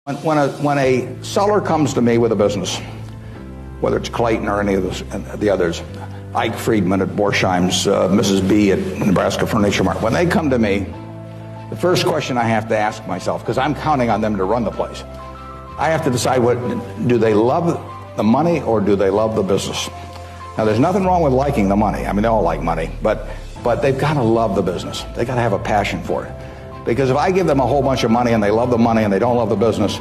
When a seller comes to me with a business, whether it's Clayton or any of the others, Ike Friedman at Borsheim's, Mrs. B at Nebraska Furniture Mart, when they come to me, the first question I have to ask myself, because I'm counting on them to run the place, I have to decide, do they love the money or do they love the business? Now, there's nothing wrong with liking the money. I mean, they all like money, but they've got to love the business. They've got to have a passion for it. Because if I give them a whole bunch of money and they love the money and they don't love the business,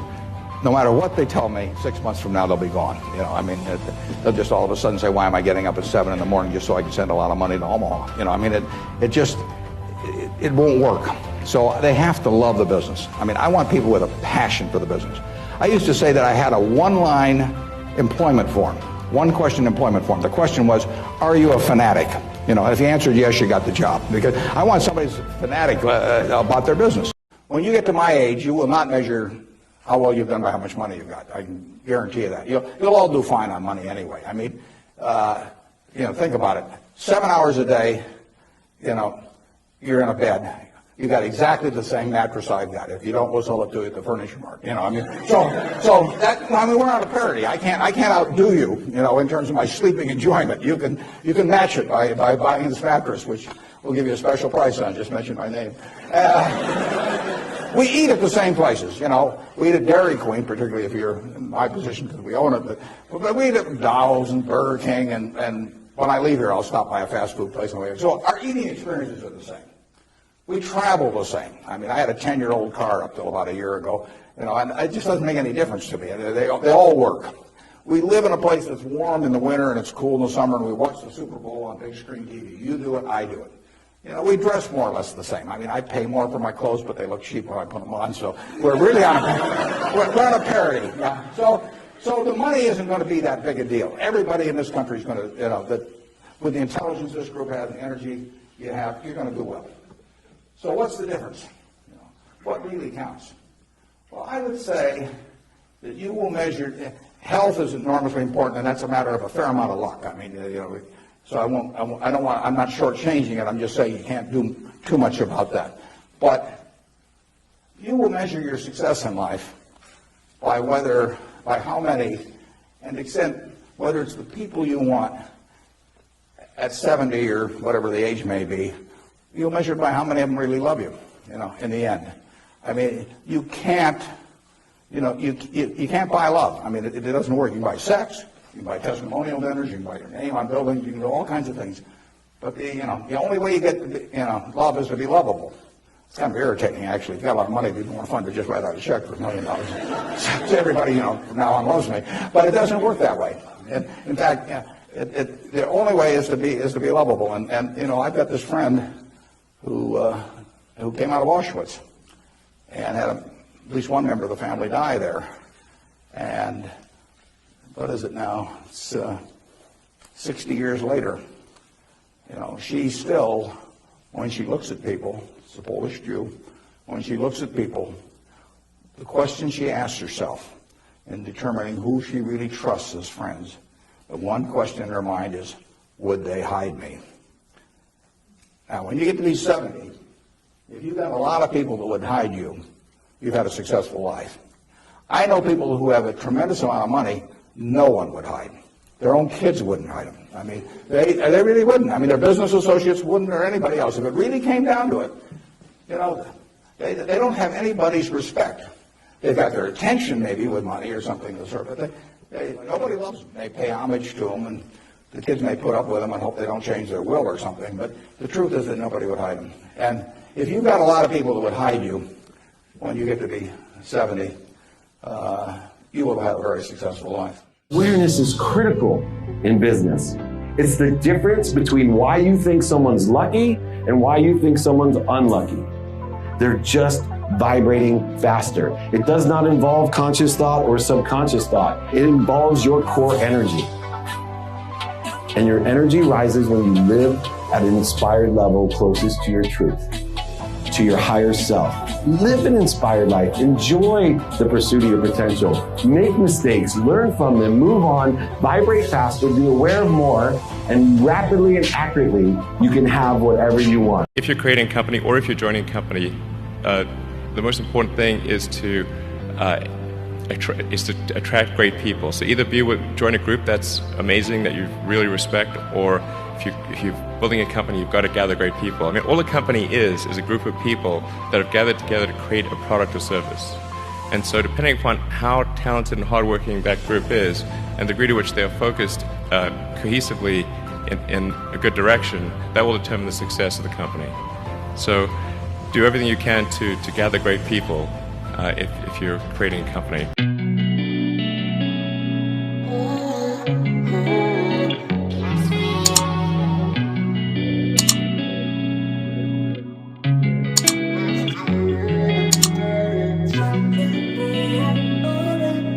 no matter what they tell me, 6 months from now they'll be gone. You know, I mean, they'll just all of a sudden say, why am I getting up at 7 in the morning just so I can send a lot of money to Omaha? You know, I mean, it won't work. So they have to love the business. I mean, I want people with a passion for the business. I used to say that I had a one-line employment form, one-question employment form. The question was, are you a fanatic? You know, if you answered yes, you got the job. Because I want somebody who's fanatic about their business. When you get to my age, you will not measure how well you've done by how much money you've got. I can guarantee you that. You'll all do fine on money anyway. I mean, you know, think about it. 7 hours a day, you know, you're in a bed. You got exactly the same mattress I've got. If you don't, we'll sell it to you at the Furniture Mart. You know, I mean, so that, I mean, we're on a parity. I can't outdo you, you know, in terms of my sleeping enjoyment. You can match it by buying this mattress, which we'll give you a special price on. Just mention my name. We eat at the same places, you know. We eat at Dairy Queen, particularly if you're in my position because we own it. But we eat at McDonald's and Burger King, and when I leave here, I'll stop by a fast food place on the way. So our eating experiences are the same. We travel the same. I mean, I had a 10-year-old car up till about a year ago, you know, and it just doesn't make any difference to me. They all work. We live in a place that's warm in the winter and it's cool in the summer, and we watch the Super Bowl on big screen TV. You do it, I do it. You know, we dress more or less the same. I mean, I pay more for my clothes, but they look cheap when I put them on. So we're really on a parity. Yeah. So the money isn't going to be that big a deal. Everybody in this country is going to, you know, with the intelligence this group has, the energy you have, you're going to do well. So what's the difference? You know, what really counts? Well, I would say that you will measure. Health is enormously important, and that's a matter of a fair amount of luck. I mean, you know. So I'm not shortchanging it. I'm just saying you can't do too much about that. But you will measure your success in life by how many, and extent, whether it's the people you want at 70 or whatever the age may be, you'll measure it by how many of them really love you, you know, in the end. I mean, you can't, you know, you can't buy love. I mean, it doesn't work. You can buy sex. You can buy testimonial dinners, you can buy your name on buildings, you can do all kinds of things. But the only way you get love is to be lovable. It's kind of irritating, actually. If you got a lot of money, it'd be more fun to just write out a check for $1 million. So everybody, you know, from now on loves me. But it doesn't work that way. And in fact, the only way is to be lovable. And you know, I've got this friend who came out of Auschwitz and had at least one member of the family die there. And what is it now? It's 60 years later. You know, she still, when she looks at people, it's a Polish Jew, when she looks at people, the question she asks herself in determining who she really trusts as friends, the one question in her mind is, would they hide me? Now, when you get to be 70, if you've got a lot of people that would hide you, you've had a successful life. I know people who have a tremendous amount of money, no one would hide. Their own kids wouldn't hide them. I mean, they really wouldn't. I mean, their business associates wouldn't, or anybody else. If it really came down to it, you know, they don't have anybody's respect. They've got their attention maybe with money or something of the sort, but nobody loves them. They pay homage to them, and the kids may put up with them and hope they don't change their will or something, but the truth is that nobody would hide them. And if you've got a lot of people that would hide you when you get to be 70, you will have a very successful life. Awareness is critical in business. It's the difference between why you think someone's lucky and why you think someone's unlucky. They're just vibrating faster. It does not involve conscious thought or subconscious thought. It involves your core energy. And your energy rises when you live at an inspired level closest to your truth, to your higher self. Live an inspired life. Enjoy the pursuit of your potential. Make mistakes, learn from them, move on, vibrate faster, be aware of more, and rapidly and accurately, you can have whatever you want. If you're creating a company or if you're joining a company, the most important thing is to is to attract great people. So either join a group that's amazing, that you really respect, or if you're building a company, you've got to gather great people. I mean, all a company is a group of people that have gathered together to create a product or service. And so depending upon how talented and hardworking that group is, and the degree to which they are focused cohesively in a good direction, that will determine the success of the company. So do everything you can to gather great people if you're creating a company.